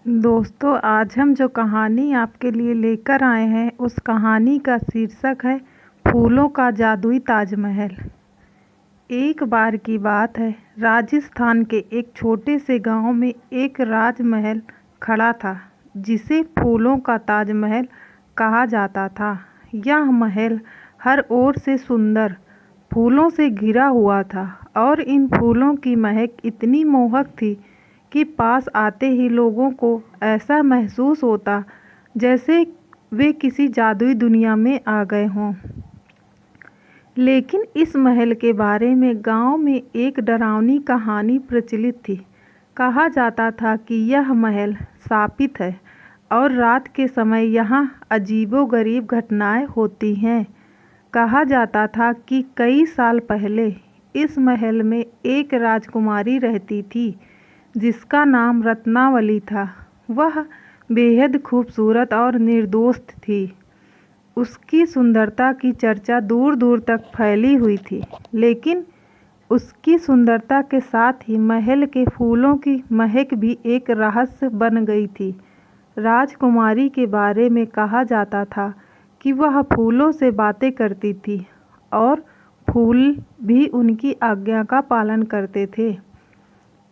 दोस्तों, आज हम जो कहानी आपके लिए लेकर आए हैं उस कहानी का शीर्षक है फूलों का जादुई ताजमहल। एक बार की बात है, राजस्थान के एक छोटे से गांव में एक राजमहल खड़ा था जिसे फूलों का ताजमहल कहा जाता था। यह महल हर ओर से सुंदर फूलों से घिरा हुआ था और इन फूलों की महक इतनी मोहक थी कि पास आते ही लोगों को ऐसा महसूस होता जैसे वे किसी जादुई दुनिया में आ गए हों। लेकिन इस महल के बारे में गांव में एक डरावनी कहानी प्रचलित थी। कहा जाता था कि यह महल शापित है और रात के समय यहाँ अजीबोगरीब घटनाएं होती हैं। कहा जाता था कि कई साल पहले इस महल में एक राजकुमारी रहती थी जिसका नाम रत्नावली था। वह बेहद खूबसूरत और निर्दोष थी। उसकी सुंदरता की चर्चा दूर दूर तक फैली हुई थी, लेकिन उसकी सुंदरता के साथ ही महल के फूलों की महक भी एक रहस्य बन गई थी। राजकुमारी के बारे में कहा जाता था कि वह फूलों से बातें करती थी और फूल भी उनकी आज्ञा का पालन करते थे।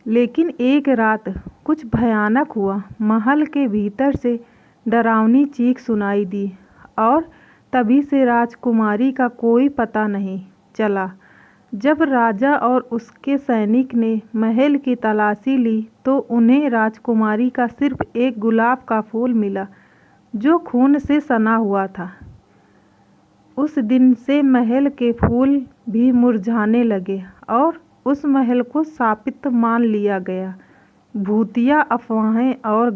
लेकिन एक रात कुछ भयानक हुआ। महल के भीतर से डरावनी चीख सुनाई दी और तभी से राजकुमारी का कोई पता नहीं चला। जब राजा और उसके सैनिक ने महल की तलाशी ली तो उन्हें राजकुमारी का सिर्फ एक गुलाब का फूल मिला जो खून से सना हुआ था। उस दिन से महल के फूल भी मुरझाने लगे और उस महल को शापित मान लिया गया। भूतिया अफवाहें और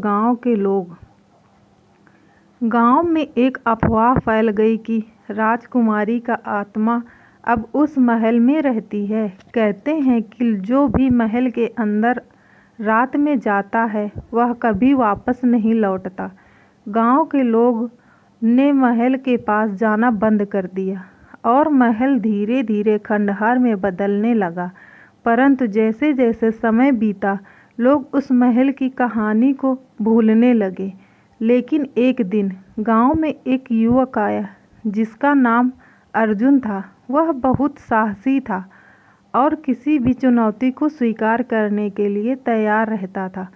गांव में एक अफवाह फैल गई कि राजकुमारी का आत्मा अब उस महल में रहती है। कहते हैं कि जो भी महल के अंदर रात में जाता है वह कभी वापस नहीं लौटता। गांव के लोग ने महल के पास जाना बंद कर दिया और महल धीरे धीरे खंडहर में बदलने लगा। परंतु जैसे जैसे समय बीता, लोग उस महल की कहानी को भूलने लगे। लेकिन एक दिन गांव में एक युवक आया जिसका नाम अर्जुन था। वह बहुत साहसी था और किसी भी चुनौती को स्वीकार करने के लिए तैयार रहता था।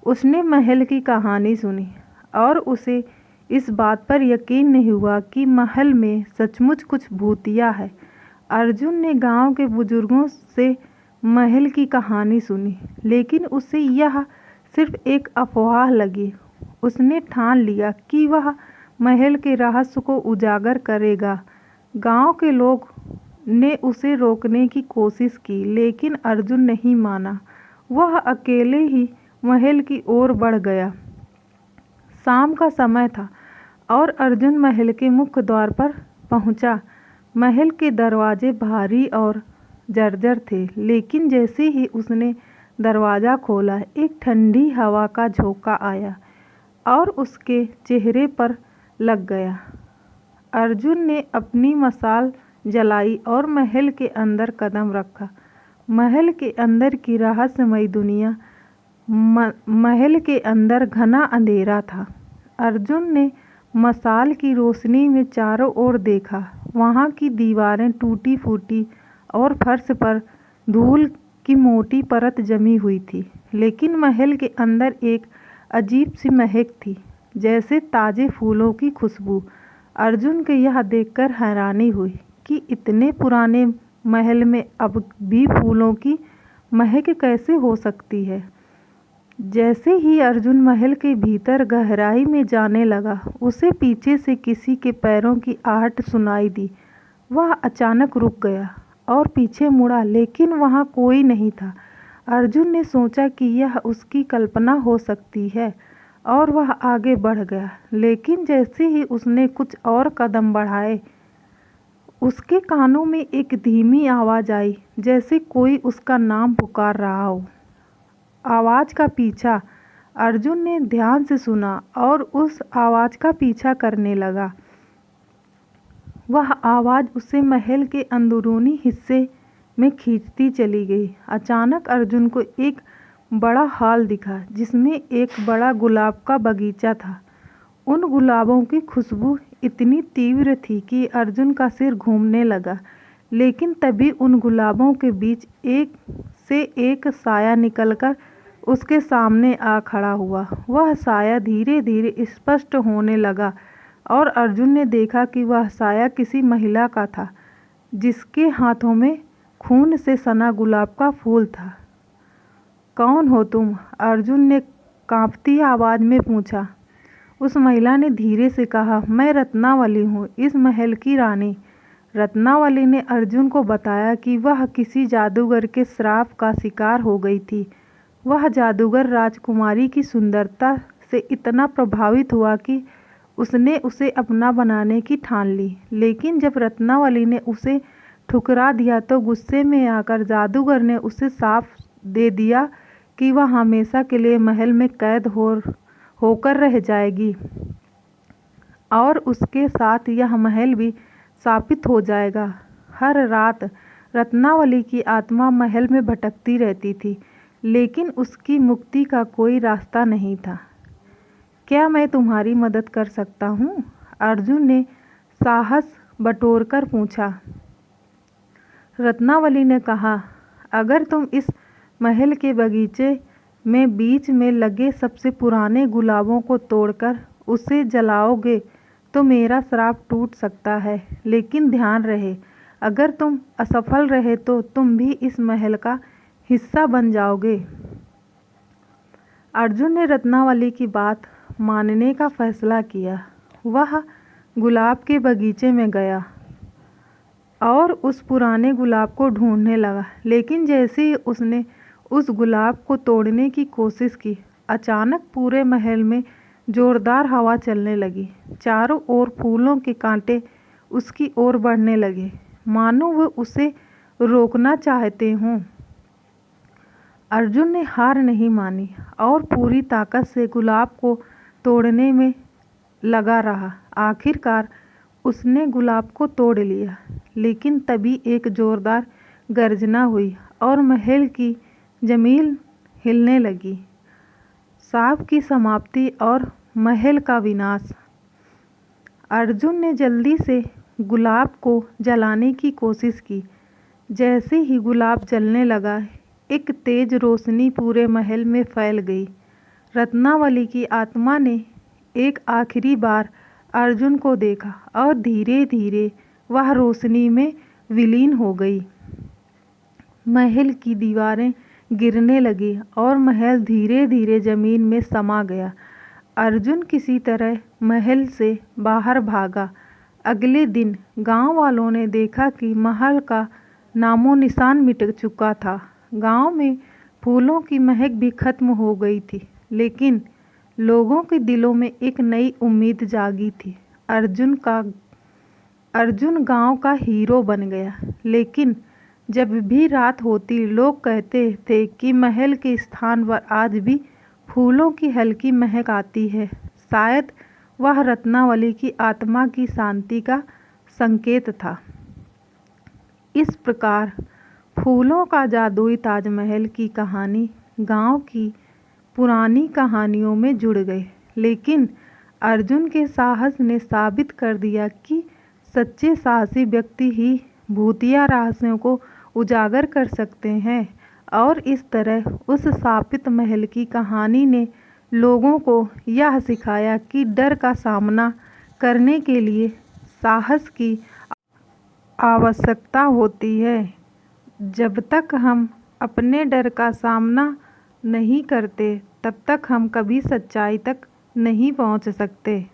उसने महल की कहानी सुनी और उसे इस बात पर यकीन नहीं हुआ कि महल में सचमुच कुछ भूतिया है। अर्जुन ने गांव के बुजुर्गों से महल की कहानी सुनी, लेकिन उसे यह सिर्फ एक अफवाह लगी। उसने ठान लिया कि वह महल के रहस्य को उजागर करेगा। गांव के लोग ने उसे रोकने की कोशिश की, लेकिन अर्जुन नहीं माना। वह अकेले ही महल की ओर बढ़ गया। शाम का समय था और अर्जुन महल के मुख्य द्वार पर पहुंचा। महल के दरवाजे भारी और जर्जर थे, लेकिन जैसे ही उसने दरवाज़ा खोला, एक ठंडी हवा का झोंका आया और उसके चेहरे पर लग गया। अर्जुन ने अपनी मशाल जलाई और महल के अंदर कदम रखा। महल के अंदर की रहस्यमयी दुनिया। महल के अंदर घना अंधेरा था। अर्जुन ने मशाल की रोशनी में चारों ओर देखा। वहाँ की दीवारें टूटी फूटी और फर्श पर धूल की मोटी परत जमी हुई थी। लेकिन महल के अंदर एक अजीब सी महक थी, जैसे ताज़े फूलों की खुशबू। अर्जुन के यह देखकर हैरानी हुई कि इतने पुराने महल में अब भी फूलों की महक कैसे हो सकती है। जैसे ही अर्जुन महल के भीतर गहराई में जाने लगा, उसे पीछे से किसी के पैरों की आहट सुनाई दी। वह अचानक रुक गया और पीछे मुड़ा, लेकिन वहाँ कोई नहीं था। अर्जुन ने सोचा कि यह उसकी कल्पना हो सकती है और वह आगे बढ़ गया। लेकिन जैसे ही उसने कुछ और कदम बढ़ाए, उसके कानों में एक धीमी आवाज़ आई, जैसे कोई उसका नाम पुकार रहा हो। आवाज़ का पीछा अर्जुन ने ध्यान से सुना और उस आवाज़ का पीछा करने लगा। वह आवाज़ उसे महल के अंदरूनी हिस्से में खींचती चली गई। अचानक अर्जुन को एक बड़ा हॉल दिखा जिसमें एक बड़ा गुलाब का बगीचा था। उन गुलाबों की खुशबू इतनी तीव्र थी कि अर्जुन का सिर घूमने लगा। लेकिन तभी उन गुलाबों के बीच एक से एक साया निकलकर उसके सामने आ खड़ा हुआ। वह साया धीरे धीरे स्पष्ट होने लगा और अर्जुन ने देखा कि वह साया किसी महिला का था जिसके हाथों में खून से सना गुलाब का फूल था। कौन हो तुम? अर्जुन ने कांपती आवाज़ में पूछा। उस महिला ने धीरे से कहा, मैं रत्नावली हूँ, इस महल की रानी। रत्नावली ने अर्जुन को बताया कि वह किसी जादूगर के श्राप का शिकार हो गई थी। वह जादूगर राजकुमारी की सुंदरता से इतना प्रभावित हुआ कि उसने उसे अपना बनाने की ठान ली। लेकिन जब रत्नावली ने उसे ठुकरा दिया तो गुस्से में आकर जादूगर ने उसे साफ दे दिया कि वह हमेशा के लिए महल में कैद होकर रह जाएगी और उसके साथ यह महल भी शापित हो जाएगा। हर रात रत्नावली की आत्मा महल में भटकती रहती थी, लेकिन उसकी मुक्ति का कोई रास्ता नहीं था। क्या मैं तुम्हारी मदद कर सकता हूँ? अर्जुन ने साहस बटोरकर पूछा। रत्नावली ने कहा, अगर तुम इस महल के बगीचे में बीच में लगे सबसे पुराने गुलाबों को तोड़कर उसे जलाओगे तो मेरा श्राप टूट सकता है। लेकिन ध्यान रहे, अगर तुम असफल रहे तो तुम भी इस महल का हिस्सा बन जाओगे। अर्जुन ने रत्नावली की बात मानने का फैसला किया। वह गुलाब के बगीचे में गया और उस पुराने गुलाब को ढूंढने लगा। लेकिन जैसे ही उसने उस गुलाब को तोड़ने की कोशिश की, अचानक पूरे महल में जोरदार हवा चलने लगी। चारों ओर फूलों के कांटे उसकी ओर बढ़ने लगे, मानो वो उसे रोकना चाहते हों। अर्जुन ने हार नहीं मानी और पूरी ताकत से गुलाब को तोड़ने में लगा रहा। आखिरकार उसने गुलाब को तोड़ लिया। लेकिन तभी एक जोरदार गर्जना हुई और महल की जमीन हिलने लगी। श्राप की समाप्ति और महल का विनाश। अर्जुन ने जल्दी से गुलाब को जलाने की कोशिश की। जैसे ही गुलाब जलने लगा, एक तेज रोशनी पूरे महल में फैल गई। रत्नावली की आत्मा ने एक आखिरी बार अर्जुन को देखा और धीरे धीरे वह रोशनी में विलीन हो गई। महल की दीवारें गिरने लगी और महल धीरे धीरे जमीन में समा गया। अर्जुन किसी तरह महल से बाहर भागा। अगले दिन गांव वालों ने देखा कि महल का नामो निशान मिट चुका था। गांव में फूलों की महक भी खत्म हो गई थी, लेकिन लोगों के दिलों में एक नई उम्मीद जागी थी। अर्जुन गांव का हीरो बन गया। लेकिन जब भी रात होती, लोग कहते थे कि महल के स्थान पर आज भी फूलों की हल्की महक आती है। शायद वह रत्नावली की आत्मा की शांति का संकेत था। इस प्रकार फूलों का जादुई ताजमहल की कहानी गांव की पुरानी कहानियों में जुड़ गई। लेकिन अर्जुन के साहस ने साबित कर दिया कि सच्चे साहसी व्यक्ति ही भूतिया रहस्यों को उजागर कर सकते हैं। और इस तरह उस शापित महल की कहानी ने लोगों को यह सिखाया कि डर का सामना करने के लिए साहस की आवश्यकता होती है। जब तक हम अपने डर का सामना नहीं करते, तब तक हम कभी सच्चाई तक नहीं पहुंच सकते।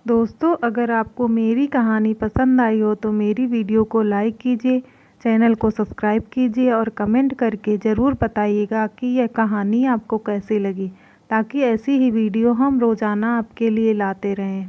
दोस्तों, अगर आपको मेरी कहानी पसंद आई हो तो मेरी वीडियो को लाइक कीजिए, चैनल को सब्सक्राइब कीजिए और कमेंट करके ज़रूर बताइएगा कि यह कहानी आपको कैसी लगी, ताकि ऐसी ही वीडियो हम रोज़ाना आपके लिए लाते रहें।